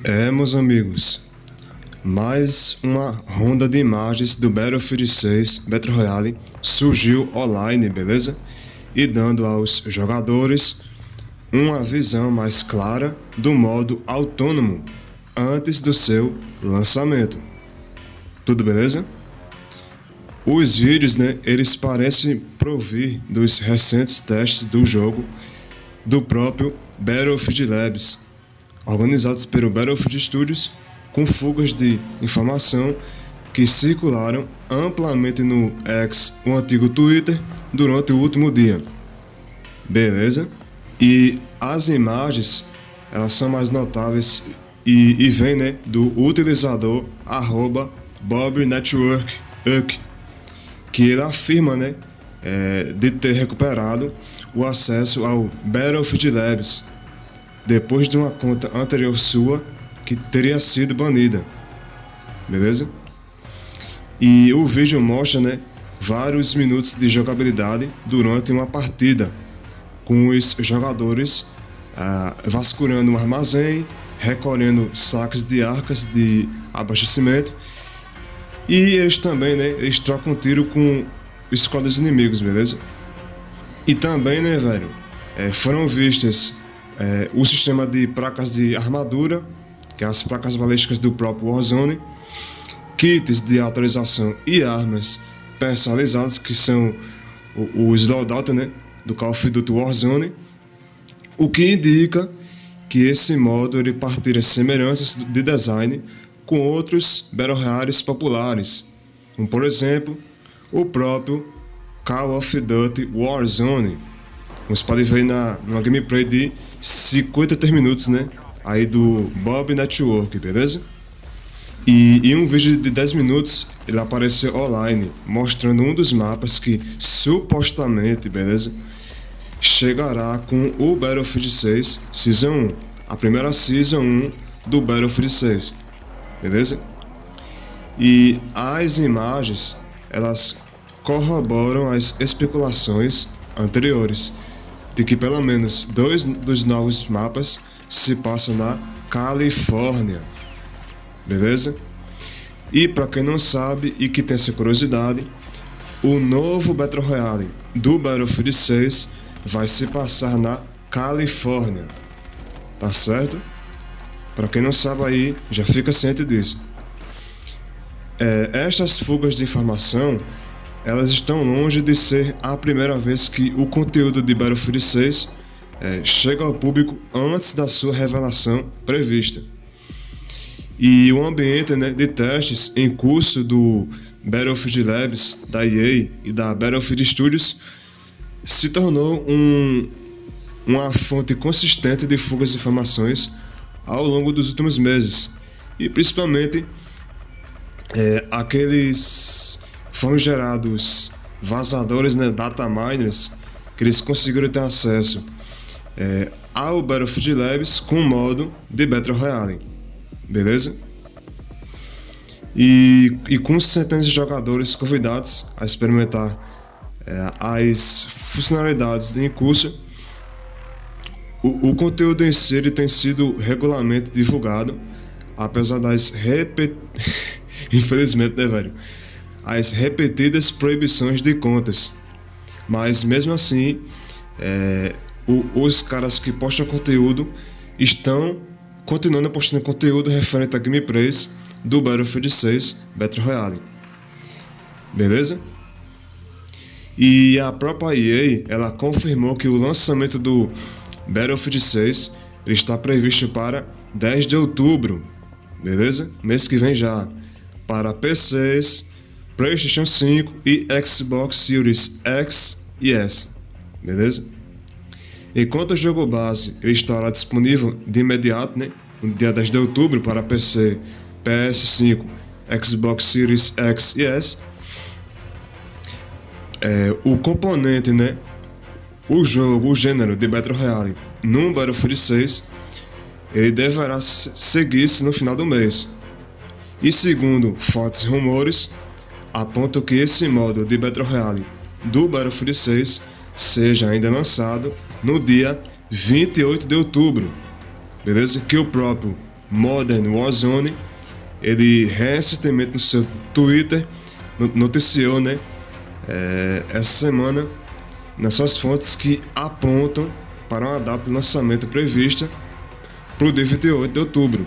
Meus amigos, mais uma ronda de imagens do Battlefield 6 Battle Royale surgiu online, beleza? E dando aos jogadores uma visão mais clara do modo autônomo antes do seu lançamento. Tudo beleza? Os vídeos, eles parecem provir dos recentes testes do jogo do próprio Battlefield Labs, organizados pelo Battlefield Studios, com fugas de informação que circularam amplamente no X, o antigo Twitter, durante o último dia. Beleza? E as imagens, elas são mais notáveis e vêm, do utilizador @BobNetwork, que ele afirma, de ter recuperado o acesso ao Battlefield Labs depois de uma conta anterior sua que teria sido banida. Beleza? E o vídeo mostra, vários minutos de jogabilidade durante uma partida, com os jogadores vasculhando um armazém, recolhendo sacos de arcas de abastecimento, e eles também, eles trocam tiro com os squads inimigos, beleza? E também, foram vistas o sistema de placas de armadura, que é as placas balísticas do próprio Warzone, kits de atualização e armas personalizadas, que são os loadout, do Call of Duty Warzone, o que indica que esse modo ele partilha semelhanças de design com outros Battle Royales populares, como por exemplo o próprio Call of Duty Warzone. Você pode ver numa gameplay de 53 minutos, aí do Bob Network, beleza? E em um vídeo de 10 minutos ele apareceu online, mostrando um dos mapas que supostamente, beleza, chegará com o Battlefield 6 Season 1, a primeira Season 1 do Battlefield 6, beleza? E as imagens, elas corroboram as especulações anteriores de que pelo menos 2 dos novos mapas se passam na Califórnia, beleza? E para quem não sabe e que tem essa curiosidade, o novo Battle Royale do Battlefield 6 vai se passar na Califórnia, tá certo? Para quem não sabe aí, já fica ciente disso. Estas fugas de informação, elas estão longe de ser a primeira vez que o conteúdo de Battlefield 6 chega ao público antes da sua revelação prevista. E o ambiente, de testes em curso do Battlefield Labs, da EA e da Battlefield Studios se tornou uma fonte consistente de fugas de informações ao longo dos últimos meses, e principalmente aqueles famigerados vazadores, data miners, que eles conseguiram ter acesso ao Battlefield Labs com o modo de Battle Royale, beleza? E com centenas de jogadores convidados a experimentar as funcionalidades em curso, o conteúdo em si ele tem sido regularmente divulgado, apesar das infelizmente, as repetidas proibições de contas. Mas mesmo assim, os caras que postam conteúdo estão continuando postando conteúdo referente a gameplays do Battlefield 6 Battle Royale, beleza? E a própria EA, ela confirmou que o lançamento do Battlefield 6 está previsto para 10 de outubro, beleza? Mês que vem já, para PCs, PlayStation 5 e Xbox Series X e S, beleza? Enquanto o jogo base ele estará disponível de imediato, no dia 10 de outubro para PC, PS5, Xbox Series X e S, o componente, o gênero de Battle Royale no Battlefield 6, ele deverá seguir-se no final do mês. E segundo fortes rumores, apontam que esse modo de Battle Royale do Battlefield 6 seja ainda lançado no dia 28 de outubro, beleza? Que o próprio Modern Warzone, ele recentemente no seu Twitter noticiou, né, essa semana, nas suas fontes que apontam para uma data de lançamento prevista para o dia 28 de outubro.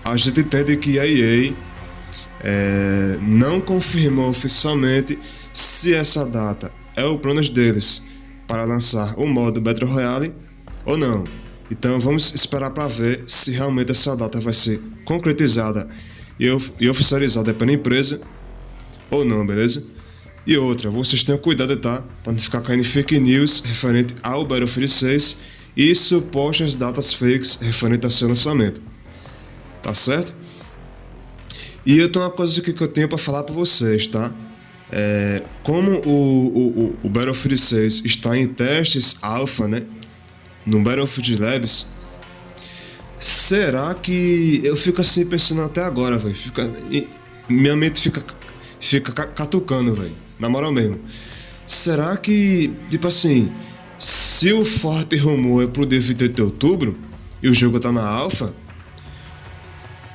A gente entende que a EA não confirmou oficialmente se essa data é o plano deles para lançar o modo Battle Royale ou não. Então vamos esperar para ver se realmente essa data vai ser concretizada e oficializada pela empresa ou não, beleza? E outra, vocês tenham cuidado, tá? Para não ficar caindo fake news referente ao Battlefield 6 e supostas datas fakes referente ao seu lançamento. Tá certo? E eu tenho uma coisa aqui que eu tenho para falar para vocês, tá? Como o Battlefield 6 está em testes alpha, né? No Battlefield Labs, será que eu fico assim pensando até agora, velho? Minha mente fica catucando, velho. Na moral mesmo. Será que, tipo assim, se o forte rumor é pro dia 28 de outubro e o jogo tá na alpha,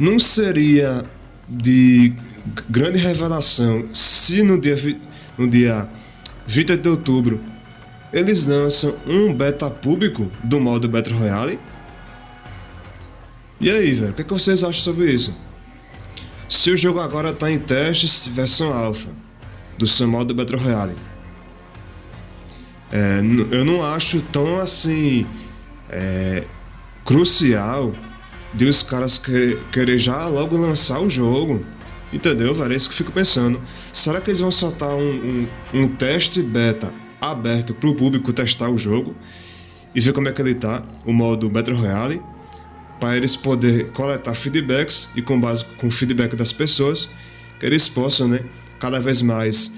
não seria de grande revelação se no dia 28 de outubro eles lançam um beta público do modo Battle Royale? E aí, velho, o que vocês acham sobre isso? Se o jogo agora tá em testes versão alpha do seu modo Battle Royale, eu não acho tão assim crucial de os caras querer já logo lançar o jogo, entendeu, velho? É isso que eu fico pensando. Será que eles vão soltar um teste beta aberto pro público testar o jogo e ver como é que ele tá, o modo Battle Royale, para eles poderem coletar feedbacks e com base com o feedback das pessoas, que eles possam, né, cada vez mais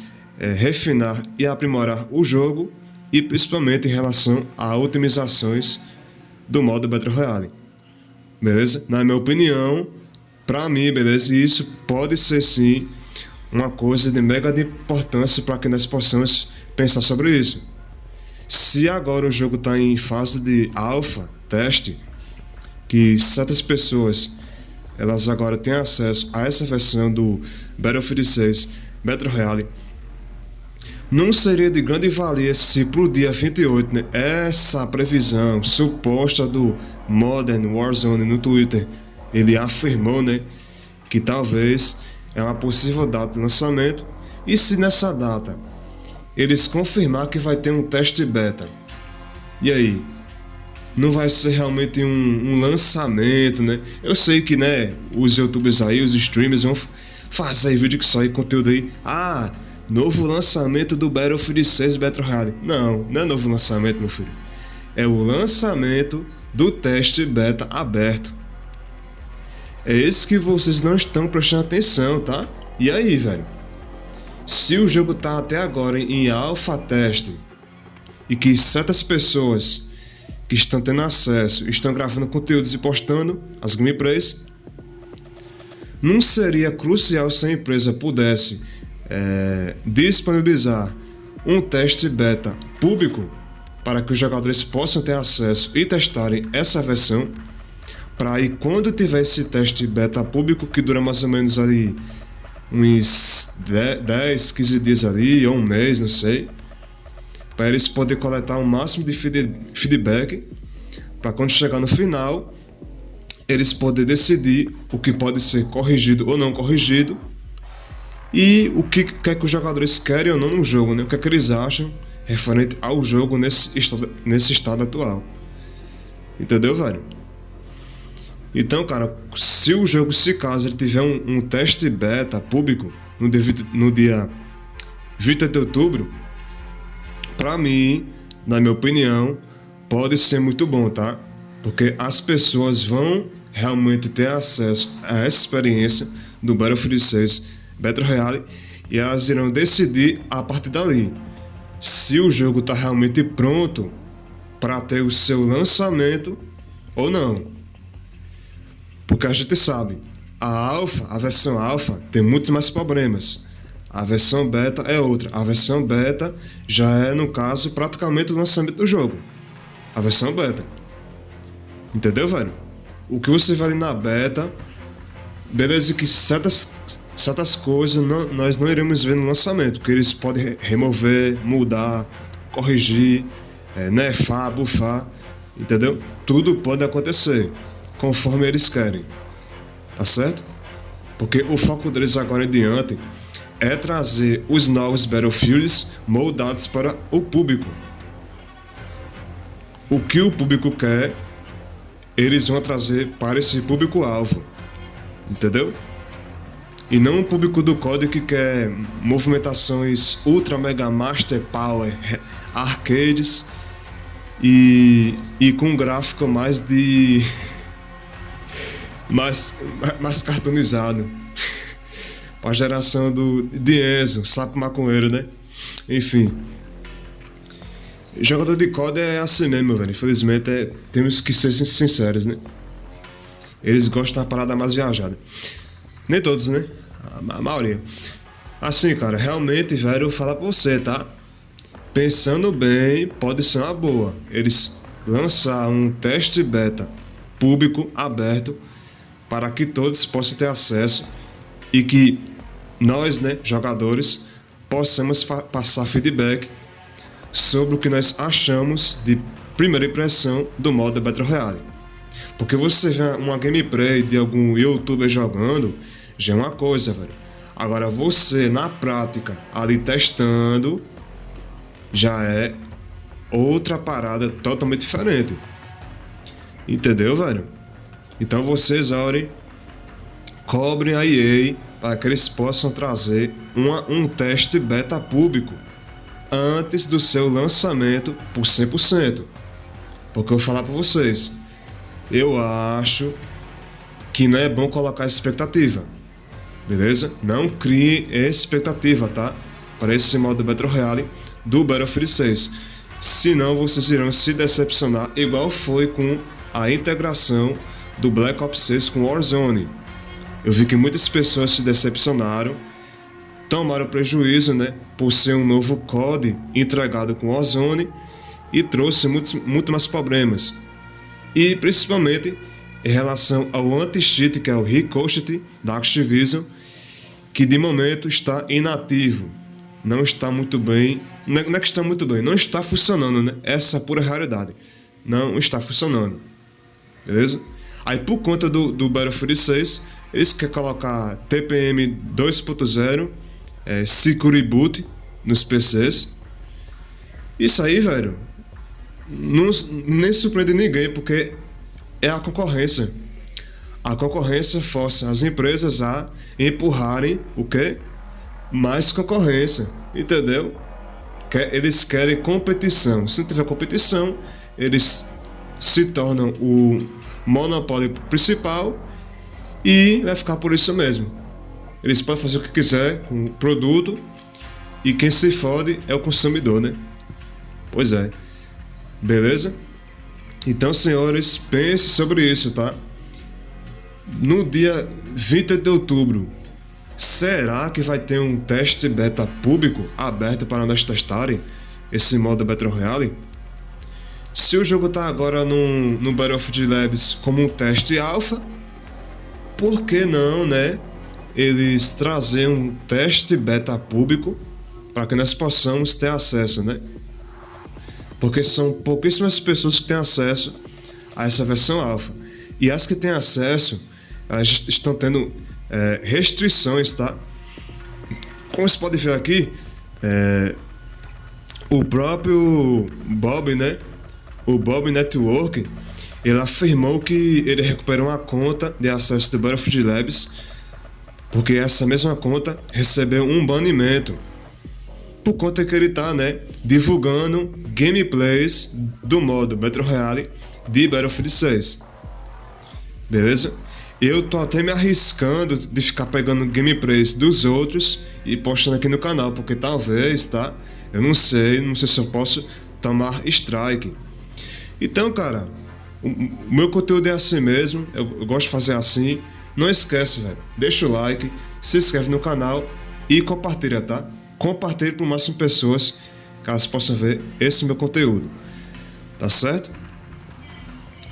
refinar e aprimorar o jogo e principalmente em relação a otimizações do modo Battle Royale. Beleza? Na minha opinião, pra mim, beleza? Isso pode ser sim uma coisa de mega de importância para que nós possamos pensar sobre isso. Se agora o jogo está em fase de alpha, teste, que certas pessoas elas agora têm acesso a essa versão do Battlefield 6 Battle Royale, não seria de grande valia se pro dia 28, né, essa previsão suposta do Modern Warzone no Twitter, ele afirmou, né, que talvez é uma possível data de lançamento, e se nessa data eles confirmar que vai ter um teste beta, e aí? Não vai ser realmente um lançamento, né? Eu sei que, né, os youtubers aí, os streamers vão fazer vídeo que sai conteúdo aí. Novo lançamento do Battlefield 6 Battle Royale. Não é novo lançamento, meu filho. É o lançamento do teste beta aberto. É esse que vocês não estão prestando atenção, tá? E aí, velho? Se o jogo tá até agora em alpha teste e que certas pessoas que estão tendo acesso, estão gravando conteúdos e postando as gameplays, não seria crucial se a empresa pudesse disponibilizar um teste beta público para que os jogadores possam ter acesso e testarem essa versão, para aí quando tiver esse teste beta público, que dura mais ou menos ali uns 10, 15 dias ali, ou um mês, não sei, para eles poderem coletar o máximo de feedback, para quando chegar no final, eles poderem decidir o que pode ser corrigido ou não corrigido, e o que é que os jogadores querem ou não no jogo, né? O que é que eles acham referente ao jogo nesse estado atual. Entendeu, velho? Então, cara, se o jogo, se caso ele tiver um teste beta público no dia 20 de outubro, pra mim, na minha opinião, pode ser muito bom, tá? Porque as pessoas vão realmente ter acesso a essa experiência do Battlefield 6 Battle Royale e elas irão decidir a partir dali se o jogo tá realmente pronto para ter o seu lançamento ou não. Porque a gente sabe, a versão alpha tem muitos mais problemas. A versão beta é outra. A versão beta já é, no caso, praticamente o lançamento do jogo. A versão beta. Entendeu, velho? O que você vê ali na beta, beleza que certas coisas nós não iremos ver no lançamento, porque eles podem remover, mudar, corrigir, nerfar, bufar, entendeu? Tudo pode acontecer, conforme eles querem, tá certo? Porque o foco deles agora em diante é trazer os novos Battlefields moldados para o público. O que o público quer, eles vão trazer para esse público-alvo, entendeu? E não o público do COD que quer movimentações ultra mega master power, arcades e com um gráfico mais de... mais cartoonizado. Para a geração de Enzo, sapo maconheiro, né? Enfim. Jogador de COD é assim mesmo, velho. Infelizmente, temos que ser sinceros, né? Eles gostam da parada mais viajada. Nem todos, né? A maioria. Assim, cara, realmente, velho, eu vou falar pra você, tá? Pensando bem, pode ser uma boa. Eles lançar um teste beta público, aberto, para que todos possam ter acesso e que nós, né, jogadores, possamos passar feedback sobre o que nós achamos de primeira impressão do modo Battle Royale. Porque você vê uma gameplay de algum youtuber jogando, já é uma coisa, velho. Agora você, na prática, ali testando, já é outra parada totalmente diferente. Entendeu, velho? Então vocês, olhem, cobrem a EA para que eles possam trazer um teste beta público antes do seu lançamento por 100%. Porque eu vou falar para vocês, eu acho que não é bom colocar expectativa, beleza? Não crie expectativa, tá? Para esse modo Battle Royale do Battlefield 6. Senão vocês irão se decepcionar, igual foi com a integração do Black Ops 6 com Warzone. Eu vi que muitas pessoas se decepcionaram, tomaram prejuízo, né, por ser um novo COD entregado com Warzone e trouxe muito mais problemas. E principalmente em relação ao anti-cheat, que é o Ricochet da Activision, que de momento está inativo. Não está muito bem, não é que está muito bem, não está funcionando, né? Essa é a pura realidade. Não está funcionando. Beleza? Aí por conta do Battlefield 6, eles querem colocar TPM 2.0, Security Boot nos PCs. Isso aí, velho, nem surpreende ninguém, porque é a concorrência. A concorrência força as empresas a empurrarem o quê? Mais concorrência, entendeu? Eles querem competição. Se não tiver competição, eles se tornam o monopólio principal e vai ficar por isso mesmo. Eles podem fazer o que quiser com o produto e quem se fode é o consumidor, né? Pois é. Beleza? Então, senhores, pense sobre isso, tá? No dia 20 de outubro, será que vai ter um teste beta público aberto para nós testarem esse modo Battle Royale? Se o jogo tá agora no Battlefield Labs como um teste alpha, por que não, né? Eles trazerem um teste beta público para que nós possamos ter acesso, né? Porque são pouquíssimas pessoas que têm acesso a essa versão alpha. E as que têm acesso, elas estão tendo restrições, tá? Como você pode ver aqui, o próprio Bob, né? O Bob Network, ele afirmou que ele recuperou uma conta de acesso do Battlefield Labs, porque essa mesma conta recebeu um banimento por conta que ele tá, né, divulgando gameplays do modo Battle Royale de Battlefield 6. Beleza? Eu tô até me arriscando de ficar pegando gameplays dos outros e postando aqui no canal, porque talvez, tá? Eu não sei se eu posso tomar strike. Então, cara, o meu conteúdo é assim mesmo, eu gosto de fazer assim. Não esquece, velho, deixa o like, se inscreve no canal e compartilha, tá? Compartilhe para o máximo de pessoas, que elas possam ver esse meu conteúdo. Tá certo?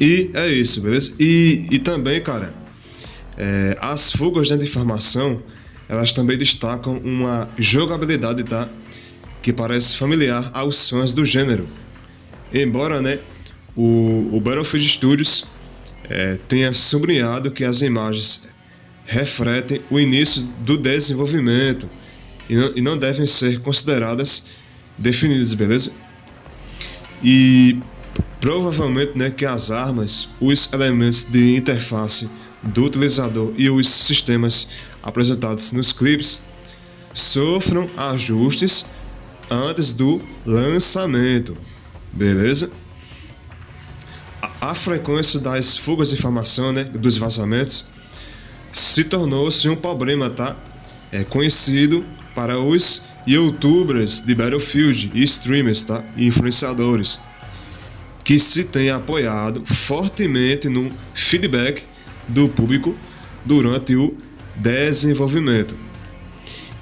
E é isso, beleza? E também, cara, as fugas, né, de informação, elas também destacam uma jogabilidade, tá? Que parece familiar aos fãs do gênero. Embora, né, o Battlefield Studios tenha sublinhado que as imagens refletem o início do desenvolvimento e não devem ser consideradas definidas, beleza? E provavelmente, né, que as armas, os elementos de interface do utilizador e os sistemas apresentados nos clipes sofram ajustes antes do lançamento, beleza? A frequência das fugas de informação, né, dos vazamentos, se tornou-se um problema, tá? É conhecido para os youtubers de Battlefield e streamers, tá? E influenciadores, que se tem apoiado fortemente no feedback do público durante o desenvolvimento.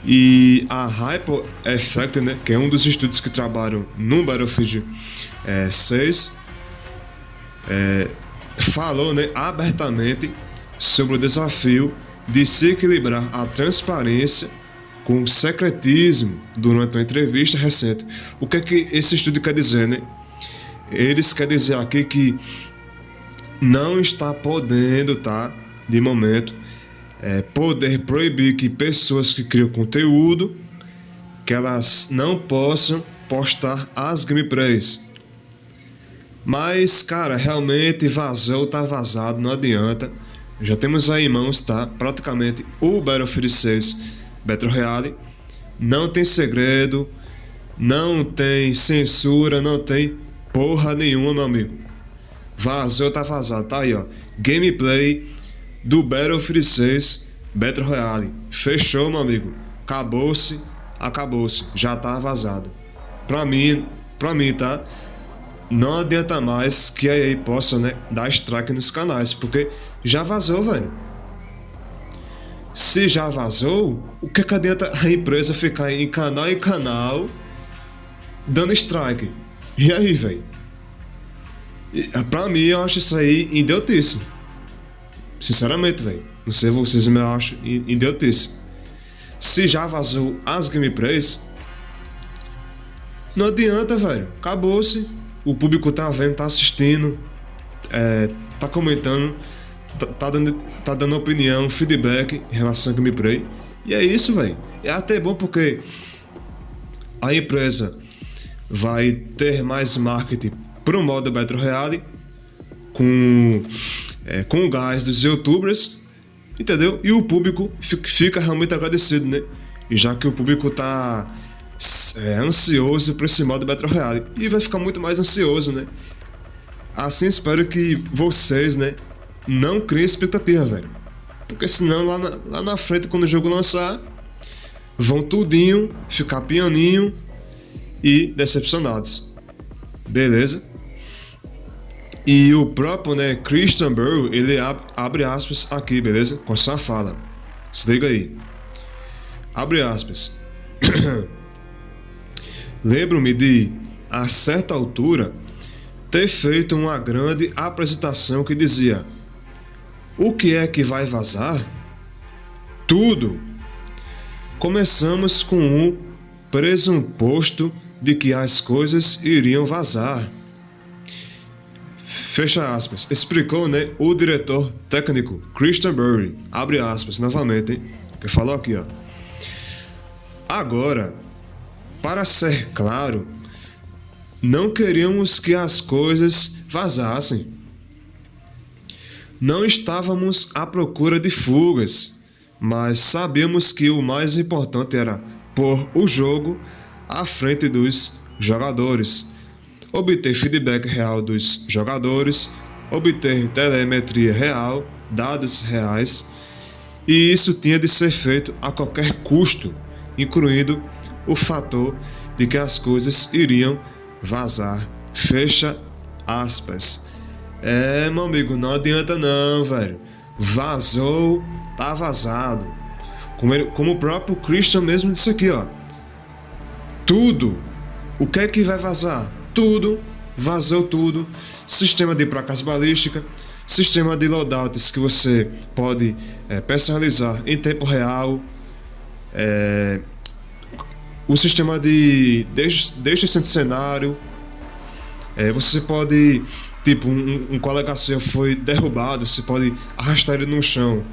E a Hyper Effect, né, que é um dos estúdios que trabalham no Battlefield 6, falou, né, abertamente sobre o desafio de se equilibrar a transparência com o secretismo durante uma entrevista recente. O que é que esse estúdio quer dizer, né? Eles querem dizer aqui que não está podendo, tá, de momento, poder proibir que pessoas que criam conteúdo, que elas não possam postar as gameplays. Mas, cara, realmente vazou, tá vazado, não adianta. Já temos aí em mãos, tá, praticamente o Battlefield 6 Battle Royale. Não tem segredo, não tem censura, não tem porra nenhuma, meu amigo. Vazou, tá vazado, tá aí, ó. Gameplay do Battlefield 6 Battle Royale. Fechou, meu amigo. Acabou-se, acabou-se. Já tá vazado. Pra mim, tá? Não adianta mais que a EA possa, né, dar strike nos canais, porque já vazou, velho. Se já vazou, o que adianta a empresa ficar em canal dando strike? E aí, velho? Pra mim, eu acho isso aí idiotice. Sinceramente, velho. Não sei vocês, mas eu acho idiotice. Se já vazou as gameplays, não adianta, velho. Acabou-se. O público tá vendo, tá assistindo, tá comentando, tá dando opinião, feedback em relação ao gameplay. E é isso, velho. É até bom porque a empresa vai ter mais marketing pro modo Battle Royale com o gás dos youtubers, entendeu? E o público fica realmente agradecido, né? E já que o público tá ansioso por esse modo Battle Royale e vai ficar muito mais ansioso, né? Assim espero que vocês, né, não criem expectativa, velho, porque senão lá na frente, quando o jogo lançar, vão tudinho ficar pianinho e decepcionados, beleza? E o próprio, né, Christian Bale, ele abre aspas aqui, beleza? Com a sua fala, se liga aí, abre aspas. Lembro-me de, a certa altura, ter feito uma grande apresentação que dizia: o que é que vai vazar? Tudo. Começamos com um pressuposto de que as coisas iriam vazar. Fecha aspas. Explicou, né, o diretor técnico Christian Bale. Abre aspas novamente, hein? Que falou aqui, ó. Agora, para ser claro, não queríamos que as coisas vazassem. Não estávamos à procura de fugas, mas sabíamos que o mais importante era pôr o jogo à frente dos jogadores, obter feedback real dos jogadores, obter telemetria real, dados reais, e isso tinha de ser feito a qualquer custo, incluindo o fator de que as coisas iriam vazar. Fecha aspas. Meu amigo, não adianta não, velho. Vazou, tá vazado. Como o próprio Christian mesmo disse aqui, ó. Tudo. O que é que vai vazar? Tudo. vazou tudo, sistema de placas balísticas, sistema de loadouts que você pode personalizar em tempo real, o sistema de deixa centro cenário, você pode, tipo, um colega seu foi derrubado, você pode arrastar ele no chão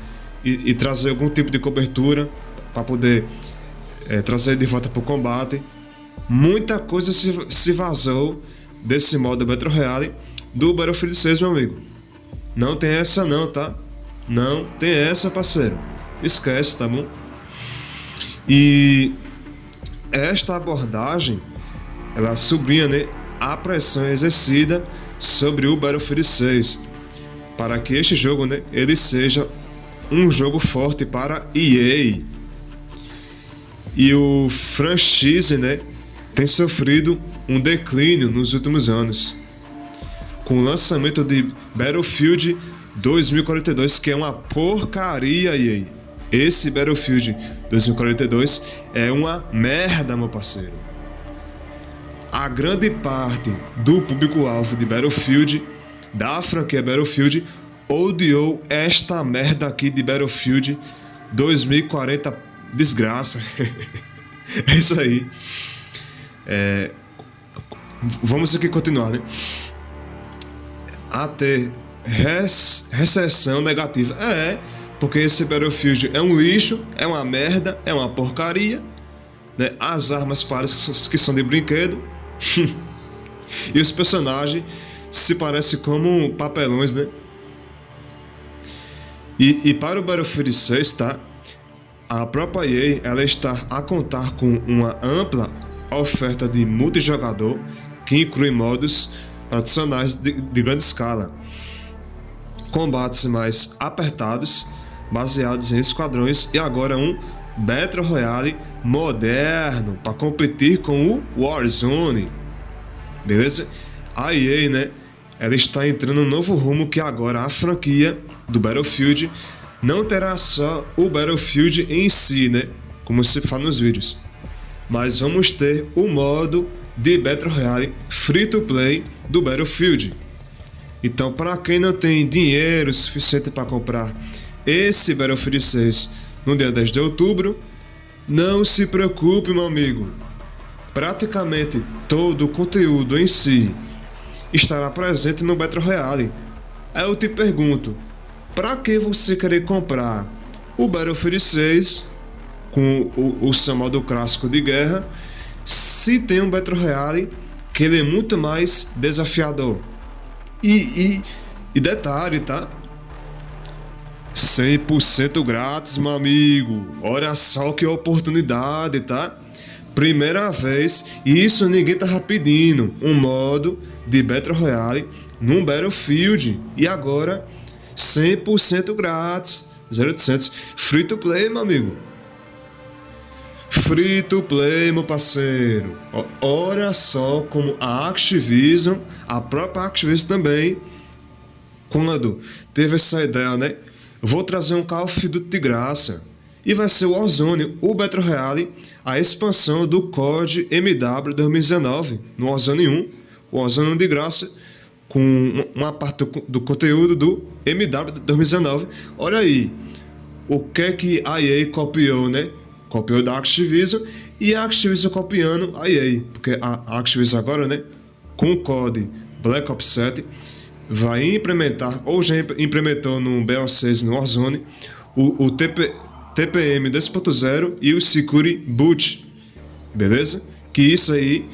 e trazer algum tipo de cobertura para poder trazer ele de volta para o combate. Muita coisa se vazou desse modo Battle Royale do Battlefield 6, meu amigo. Não tem essa não, tá? Não tem essa, parceiro. Esquece, tá bom? E esta abordagem, ela sublinha, né, a pressão exercida sobre o Battlefield 6 para que este jogo, né, ele seja um jogo forte para EA. E o franchise, né, tem sofrido um declínio nos últimos anos, com o lançamento de Battlefield 2042, que é uma porcaria, EA. Esse Battlefield 2042 é uma merda, meu parceiro. A grande parte do público-alvo de Battlefield, da franquia Battlefield, odiou esta merda aqui de Battlefield 2040, desgraça. É isso aí. Vamos aqui continuar, né? A ter recessão negativa. Porque esse Battlefield é um lixo, é uma merda, é uma porcaria, né? As armas parecem que são de brinquedo. E os personagens se parecem como papelões, né? E para o Battlefield 6, tá? A própria EA, ela está a contar com uma ampla oferta de multijogador que inclui modos tradicionais de grande escala, combates mais apertados, baseados em esquadrões, e agora um Battle Royale moderno para competir com o Warzone. Beleza? A EA, né, ela está entrando num novo rumo, que agora a franquia do Battlefield não terá só o Battlefield em si, né, como se fala nos vídeos, mas vamos ter o modo de Battle Royale free to play do Battlefield. Então, para quem não tem dinheiro suficiente para comprar esse Battlefield 6 no dia 10 de outubro, não se preocupe, meu amigo. Praticamente todo o conteúdo em si estará presente no Battle Royale. Aí eu te pergunto, para que você querer comprar o Battlefield 6 com o seu modo clássico de guerra, se tem um Battle Royale que ele é muito mais desafiador? E detalhe, tá? 100% grátis, meu amigo. Olha só que oportunidade, tá? Primeira vez, e isso ninguém tava pedindo, um modo de Battle Royale num Battlefield. E agora 100% grátis, 0800, free to play, meu amigo. Free to play, meu parceiro. Olha só como a Activision, a própria Activision também, quando teve essa ideia, né? Vou trazer um Call of Duty de graça. E vai ser o Warzone, o Battle Royale, a expansão do COD MW 2019, no Warzone 1. O Warzone 1 de graça, com uma parte do conteúdo do MW 2019. Olha aí, o que a EA copiou, né? Copiou da Activision, e a Activision copiando a EA, porque a Activision agora, né, com o COD Black Ops 7, vai implementar, ou já implementou no BO6 no Warzone, o TPM 2.0 e o Security Boot, beleza? Que isso aí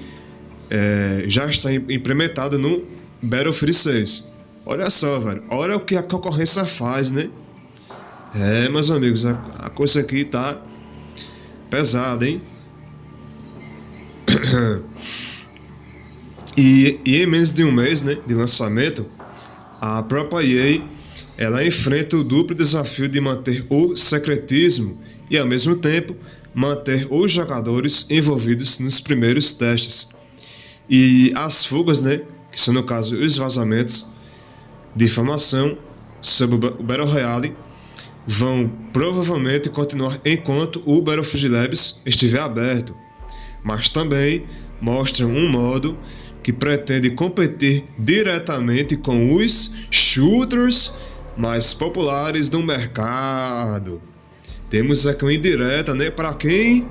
já está implementado no Battlefield 6. Olha só, velho, olha o que a concorrência faz, né? Meus amigos, a coisa aqui tá pesada, hein? E em menos de um mês, né, de lançamento, a própria EA, ela enfrenta o duplo desafio de manter o secretismo e, ao mesmo tempo, manter os jogadores envolvidos nos primeiros testes. E as fugas, né, que são, no caso, os vazamentos de informação sobre o Battle Royale, vão provavelmente continuar enquanto o Battlefield Labs estiver aberto, mas também mostram um modo que pretende competir diretamente com os shooters mais populares do mercado. Temos aqui uma indireta, né? Para quem?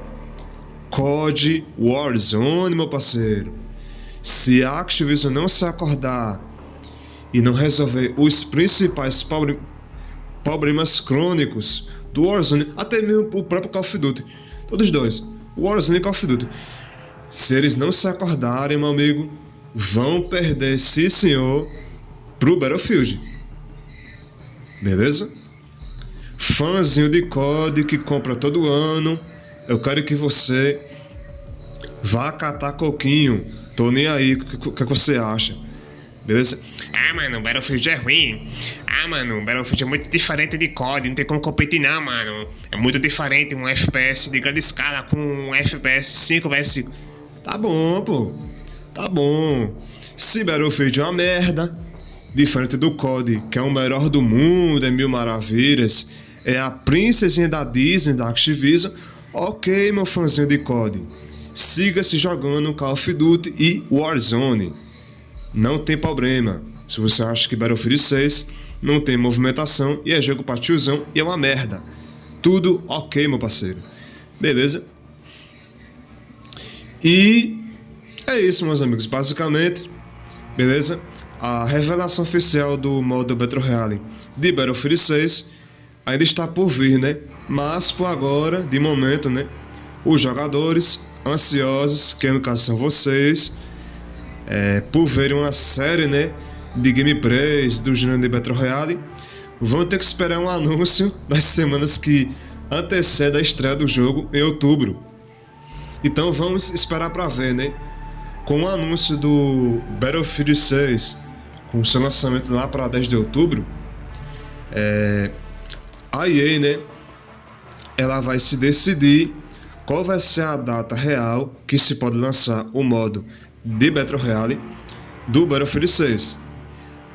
COD Warzone, meu parceiro. Se a Activision não se acordar e não resolver os principais problemas crônicos do Warzone, até mesmo o próprio Call of Duty, todos dois, Warzone e Call of Duty, se eles não se acordarem, meu amigo, vão perder, sim senhor, pro Battlefield. Beleza? Fãzinho de COD que compra todo ano, eu quero que você vá catar coquinho. Tô nem aí, o que você acha? Beleza? Ah, mano, Battlefield é ruim. Ah, mano, Battlefield é muito diferente de COD, não tem como competir não, mano. É muito diferente um FPS de grande escala com um FPS 5vs5. Tá bom, pô. Tá bom. Se Battlefield é uma merda, diferente do COD, que é o melhor do mundo, é mil maravilhas, é a princesinha da Disney, da Activision, ok, meu fãzinho de COD. Siga-se jogando Call of Duty e Warzone. Não tem problema. Se você acha que Battlefield 6 não tem movimentação e é jogo pra tiozão e é uma merda. Tudo ok, meu parceiro. Beleza? E é isso, meus amigos. Basicamente, beleza? A revelação oficial do modo Battle Royale de Battlefield 6 ainda está por vir, né? Mas por agora, de momento, né? Os jogadores ansiosos, que no caso são vocês, por verem uma série, né, de gameplays do gênero de Battle Royale, vão ter que esperar um anúncio das semanas que antecedem a estreia do jogo em outubro. Então vamos esperar para ver, né? Com o anúncio do Battlefield 6, com seu lançamento lá para 10 de outubro, a EA, né, ela vai se decidir qual vai ser a data real que se pode lançar o modo de Battle Royale do Battlefield 6.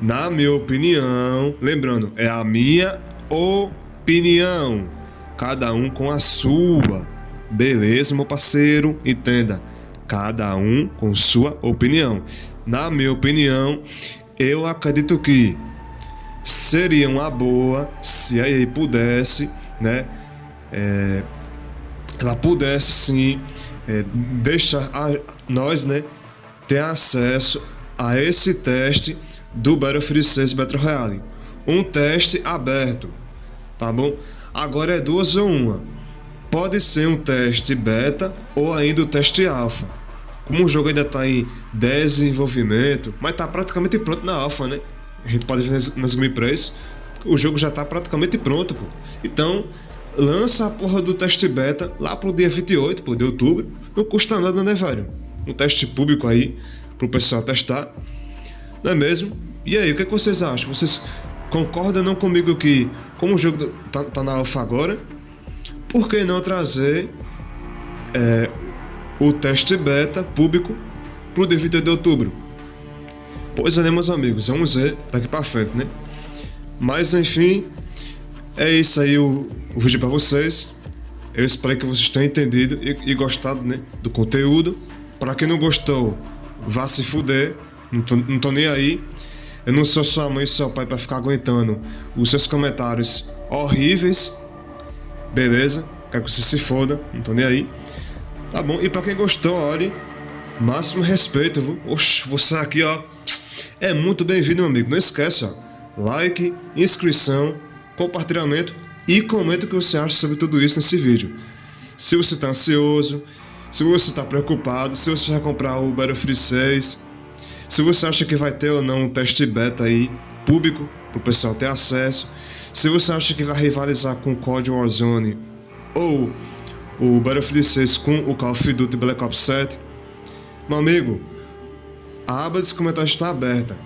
Na minha opinião, lembrando, é a minha opinião, cada um com a sua, beleza, meu parceiro? Entenda, cada um com sua opinião. Na minha opinião, eu acredito que seria uma boa se a EA pudesse, né, ela pudesse sim deixar nós, né, ter acesso a esse teste do Battlefield 6 Battle Royale. Um teste aberto, tá bom? Agora é duas ou uma. Pode ser um teste beta ou ainda o teste alpha. Como o jogo ainda está em desenvolvimento, mas está praticamente pronto na alpha, né? A gente pode ver nas gameplays, o jogo já está praticamente pronto, pô. Então, lança a porra do teste beta lá pro dia 28, pô, de outubro. Não custa nada, né, velho? Um teste público aí pro pessoal testar, não é mesmo? E aí, o que vocês acham? Vocês concordam não comigo que, como o jogo tá na alpha agora, por que não trazer o teste beta público pro dia 28 de outubro? Pois é, né, meus amigos? Vamos ver daqui pra frente, né? Mas enfim, é isso aí o vídeo pra vocês. Eu espero que vocês tenham entendido e gostado, né, do conteúdo. Pra quem não gostou, vá se fuder. Não tô nem aí. Eu não sou sua mãe e seu pai pra ficar aguentando os seus comentários horríveis. Beleza? Quero que você se foda. Não tô nem aí. Tá bom? E pra quem gostou, olha, máximo respeito, viu? Oxe, você aqui, ó, é muito bem-vindo, meu amigo. Não esquece, ó, like, inscrição, compartilhamento e comenta o que você acha sobre tudo isso nesse vídeo. Se você tá ansioso, se você tá preocupado, se você vai comprar o Battlefield 6, se você acha que vai ter ou não um teste beta aí, público, pro pessoal ter acesso, se você acha que vai rivalizar com o COD Warzone ou o Battlefield 6 com o Call of Duty Black Ops 7, meu amigo, a aba dos comentários está aberta.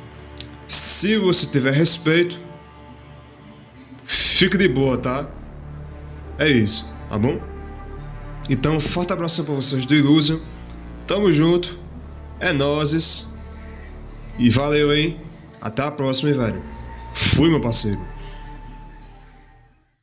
Se você tiver respeito, fique de boa, tá? É isso, tá bom? Então, forte abraço pra vocês do Illusion. Tamo junto. É nóis. E valeu, hein? Até a próxima, hein, velho. Fui, meu parceiro.